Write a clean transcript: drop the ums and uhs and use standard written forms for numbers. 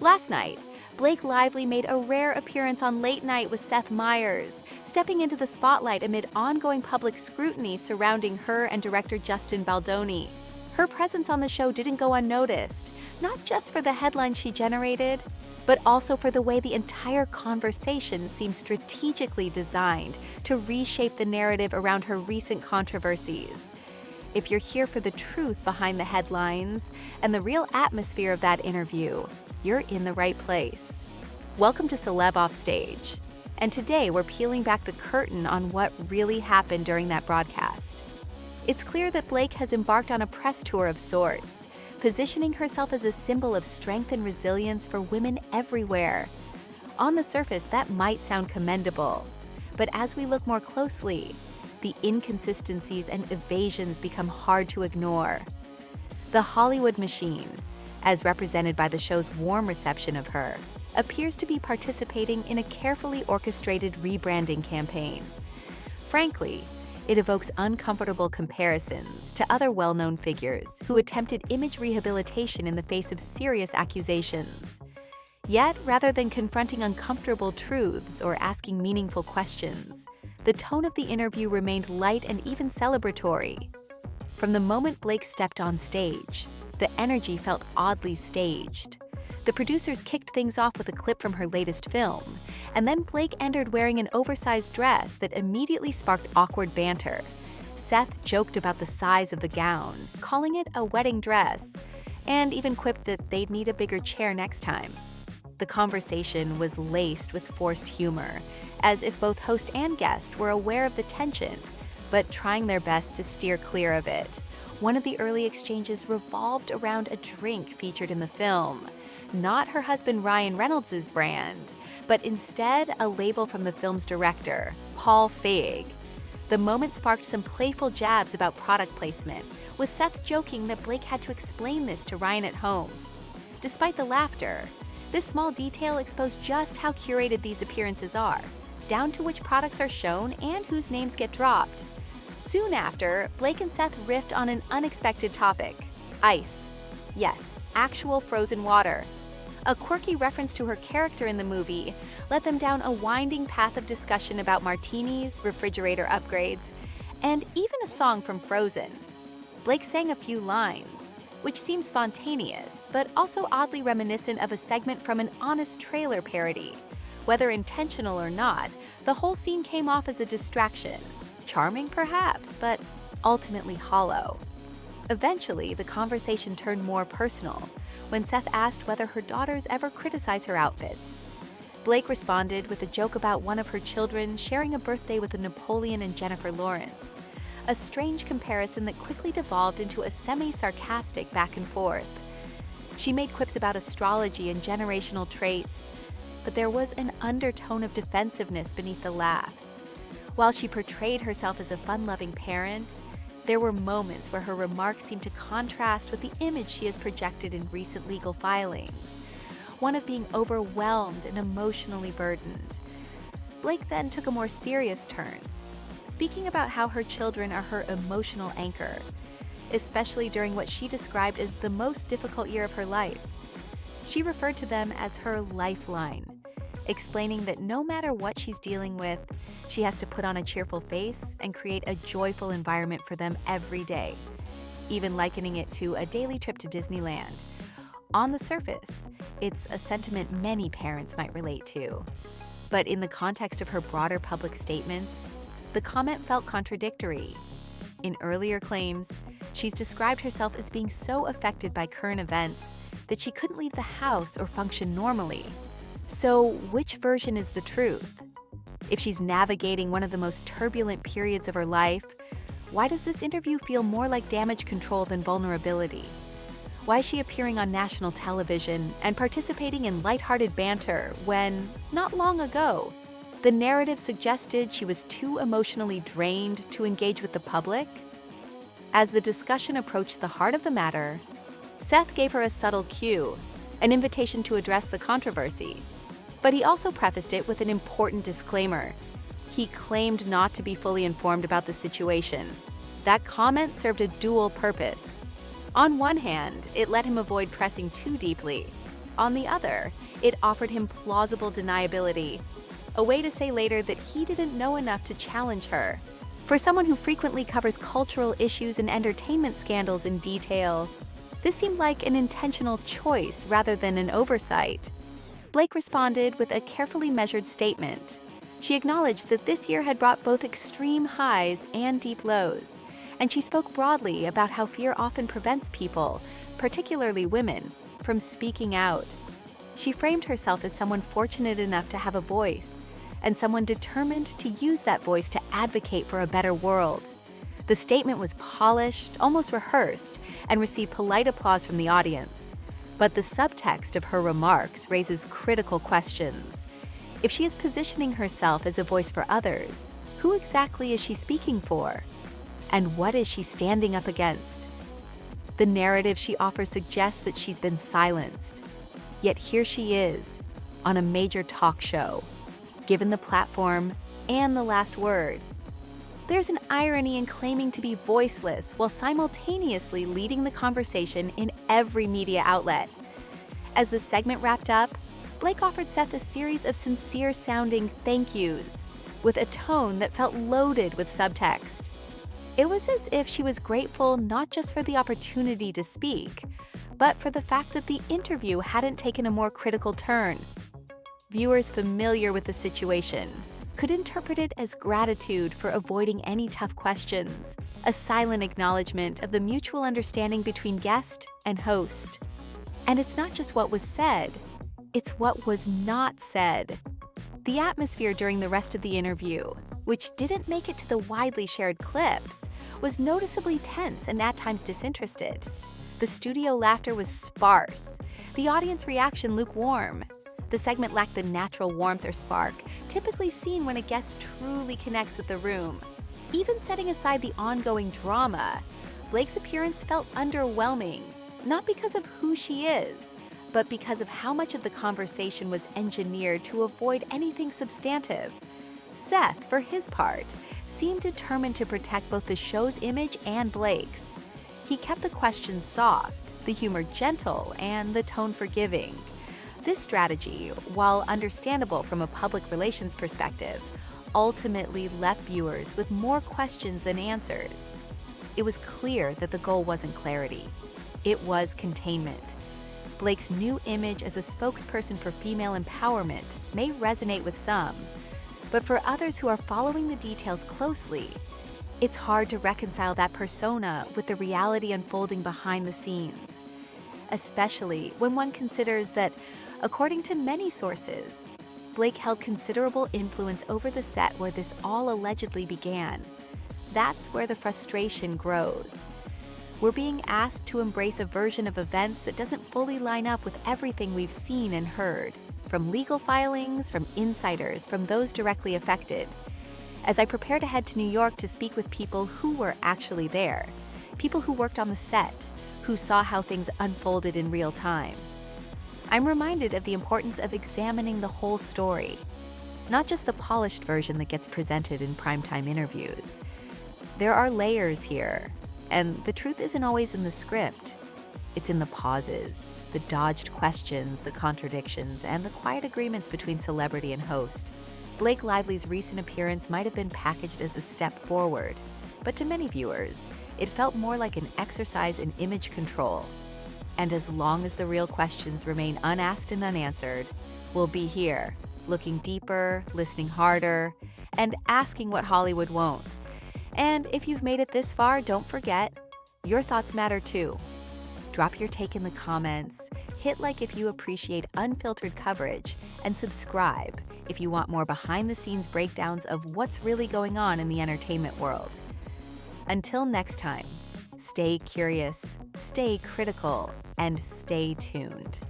Last night, Blake Lively made a rare appearance on Late Night with Seth Meyers, stepping into the spotlight amid ongoing public scrutiny surrounding her and director Justin Baldoni. Her presence on the show didn't go unnoticed, not just for the headlines she generated, but also for the way the entire conversation seemed strategically designed to reshape the narrative around her recent controversies. If you're here for the truth behind the headlines and the real atmosphere of that interview, you're in the right place. Welcome to Celeb Offstage, and today we're peeling back the curtain on what really happened during that broadcast. It's clear that Blake has embarked on a press tour of sorts, positioning herself as a symbol of strength and resilience for women everywhere. On the surface, that might sound commendable, but as we look more closely, the inconsistencies and evasions become hard to ignore. The Hollywood machine, as represented by the show's warm reception of her, appears to be participating in a carefully orchestrated rebranding campaign. Frankly, it evokes uncomfortable comparisons to other well-known figures who attempted image rehabilitation in the face of serious accusations. Yet, rather than confronting uncomfortable truths or asking meaningful questions, the tone of the interview remained light and even celebratory. From the moment Blake stepped on stage, the energy felt oddly staged. The producers kicked things off with a clip from her latest film, and then Blake entered wearing an oversized dress that immediately sparked awkward banter. Seth joked about the size of the gown, calling it a wedding dress, and even quipped that they'd need a bigger chair next time. The conversation was laced with forced humor, as if both host and guest were aware of the tension, but trying their best to steer clear of it. One of the early exchanges revolved around a drink featured in the film, not her husband Ryan Reynolds' brand, but instead a label from the film's director, Paul Feig. The moment sparked some playful jabs about product placement, with Seth joking that Blake had to explain this to Ryan at home. Despite the laughter, this small detail exposed just how curated these appearances are, down to which products are shown and whose names get dropped. Soon after, Blake and Seth riffed on an unexpected topic: ice. Yes, actual frozen water. A quirky reference to her character in the movie led them down a winding path of discussion about martinis, refrigerator upgrades, and even a song from Frozen. Blake sang a few lines, which seemed spontaneous, but also oddly reminiscent of a segment from an Honest Trailer parody. Whether intentional or not, the whole scene came off as a distraction. Charming, perhaps, but ultimately hollow. Eventually, the conversation turned more personal when Seth asked whether her daughters ever criticize her outfits. Blake responded with a joke about one of her children sharing a birthday with a Napoleon and Jennifer Lawrence, a strange comparison that quickly devolved into a semi-sarcastic back and forth. She made quips about astrology and generational traits, but there was an undertone of defensiveness beneath the laughs. While she portrayed herself as a fun-loving parent, there were moments where her remarks seemed to contrast with the image she has projected in recent legal filings, one of being overwhelmed and emotionally burdened. Blake then took a more serious turn, speaking about how her children are her emotional anchor, especially during what she described as the most difficult year of her life. She referred to them as her lifeline, explaining that no matter what she's dealing with, she has to put on a cheerful face and create a joyful environment for them every day, even likening it to a daily trip to Disneyland. On the surface, it's a sentiment many parents might relate to. But in the context of her broader public statements, the comment felt contradictory. In earlier claims, she's described herself as being so affected by current events that she couldn't leave the house or function normally. So, which version is the truth? If she's navigating one of the most turbulent periods of her life, why does this interview feel more like damage control than vulnerability? Why is she appearing on national television and participating in lighthearted banter when, not long ago, the narrative suggested she was too emotionally drained to engage with the public? As the discussion approached the heart of the matter, Seth gave her a subtle cue, an invitation to address the controversy. But he also prefaced it with an important disclaimer. He claimed not to be fully informed about the situation. That comment served a dual purpose. On one hand, it let him avoid pressing too deeply. On the other, it offered him plausible deniability, a way to say later that he didn't know enough to challenge her. For someone who frequently covers cultural issues and entertainment scandals in detail, this seemed like an intentional choice rather than an oversight. Blake responded with a carefully measured statement. She acknowledged that this year had brought both extreme highs and deep lows, and she spoke broadly about how fear often prevents people, particularly women, from speaking out. She framed herself as someone fortunate enough to have a voice, and someone determined to use that voice to advocate for a better world. The statement was polished, almost rehearsed, and received polite applause from the audience. But the subtext of her remarks raises critical questions. If she is positioning herself as a voice for others, who exactly is she speaking for? And what is she standing up against? The narrative she offers suggests that she's been silenced. Yet here she is, on a major talk show, given the platform and the last word. There's an irony in claiming to be voiceless while simultaneously leading the conversation in every media outlet. As the segment wrapped up, Blake offered Seth a series of sincere-sounding thank yous, with a tone that felt loaded with subtext. It was as if she was grateful not just for the opportunity to speak, but for the fact that the interview hadn't taken a more critical turn. Viewers familiar with the situation could interpret it as gratitude for avoiding any tough questions, a silent acknowledgement of the mutual understanding between guest and host. And it's not just what was said, it's what was not said. The atmosphere during the rest of the interview, which didn't make it to the widely shared clips, was noticeably tense and at times disinterested. The studio laughter was sparse, the audience reaction lukewarm. The segment lacked the natural warmth or spark, typically seen when a guest truly connects with the room. Even setting aside the ongoing drama, Blake's appearance felt underwhelming, not because of who she is, but because of how much of the conversation was engineered to avoid anything substantive. Seth, for his part, seemed determined to protect both the show's image and Blake's. He kept the questions soft, the humor gentle, and the tone forgiving. This strategy, while understandable from a public relations perspective, ultimately left viewers with more questions than answers. It was clear that the goal wasn't clarity. It was containment. Blake's new image as a spokesperson for female empowerment may resonate with some, but for others who are following the details closely, it's hard to reconcile that persona with the reality unfolding behind the scenes, especially when one considers that, according to many sources, Blake held considerable influence over the set where this all allegedly began. That's where the frustration grows. We're being asked to embrace a version of events that doesn't fully line up with everything we've seen and heard, from legal filings, from insiders, from those directly affected. As I prepare to head to New York to speak with people who were actually there, people who worked on the set, who saw how things unfolded in real time, I'm reminded of the importance of examining the whole story, not just the polished version that gets presented in primetime interviews. There are layers here, and the truth isn't always in the script. It's in the pauses, the dodged questions, the contradictions, and the quiet agreements between celebrity and host. Blake Lively's recent appearance might have been packaged as a step forward, but to many viewers, it felt more like an exercise in image control. And as long as the real questions remain unasked and unanswered, we'll be here, looking deeper, listening harder, and asking what Hollywood won't. And if you've made it this far, don't forget, your thoughts matter too. Drop your take in the comments, hit like if you appreciate unfiltered coverage, and subscribe if you want more behind-the-scenes breakdowns of what's really going on in the entertainment world. Until next time, stay curious, stay critical, and stay tuned.